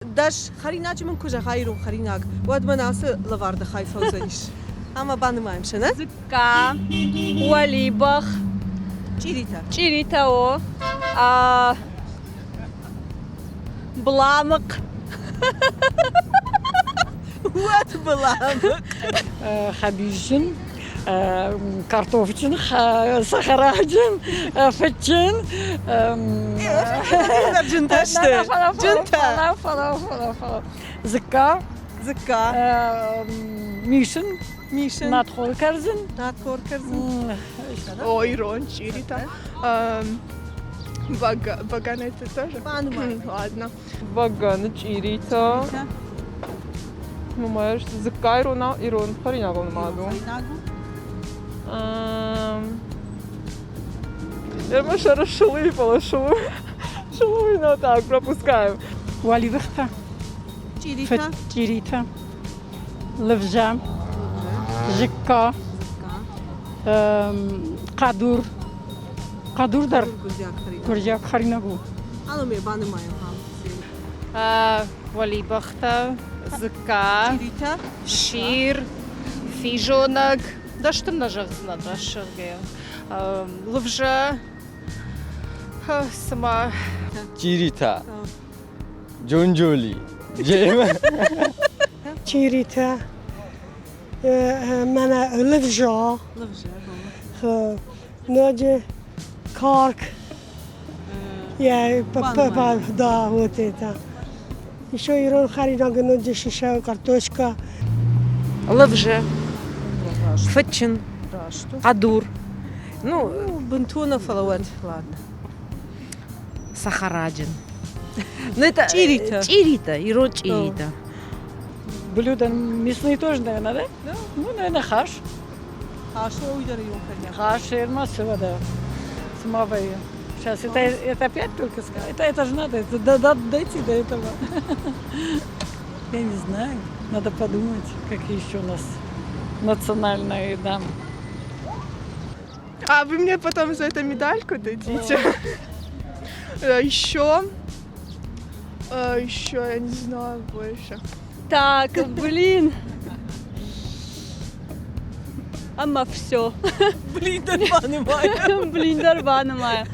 Dash Harinacı mı kuca hayru harinak. Wad manası lavarda hayfa uzaniş. Ama banı mayım şana. Zıkka, Walibah, Çirita. Çiritao, Blamık, What bulam. Хабижин, картофелин, сахарajin, fetçin, Cıntaştı. Cınta. falan. Zıkka, Zıkka. mişin, Mişin. nadhol karzin. Nat korkarsın. Ирон, чирита. Ваган это тоже? Банı mayım. Ладно. Ваган, чирита. Думаєш, зикка ірона, ірон, харінагом маду. Я ми ще розшалипала, шалуйно так, пропускаємо. Walivıhta, Çirita. fetçirita, livjam, zıkka, kadur, kadur dar, Guzyak harina. kurcak harinagu. Alamıyor banı mayım. Walibahta, Zıkka, Çirita. Şir, Fijonak, да что множится да шерге. Лвжа, сама Чирита, Джонджоли, Джема. چیریته من لفجا Lıvjı. نوجه کارک یا پپا دا ہوتے تا ایشو ایران خریدن که نوجه شیشه و کارتوشکا Лавже, Фетчин, Кадур, ну, Бунтуна фалауат. Ладно. Сахараджин. Ну, это Чирита. Чирита, Ирон Чирита. Блюда мясные тоже, наверное, да? Да. Ну, наверное, хаш. Haşlı uydarıyor harina. Хаш, массово, да. Самовые. Сейчас, это опять только сказать. Это же надо, дойти до этого. Я не знаю. Надо подумать, какие еще у нас национальная еда. А вы мне потом за это медальку дадите? Еще, я не знаю больше. Так, блин. Ama все. Blinder banı mayım. Блин, дорваная.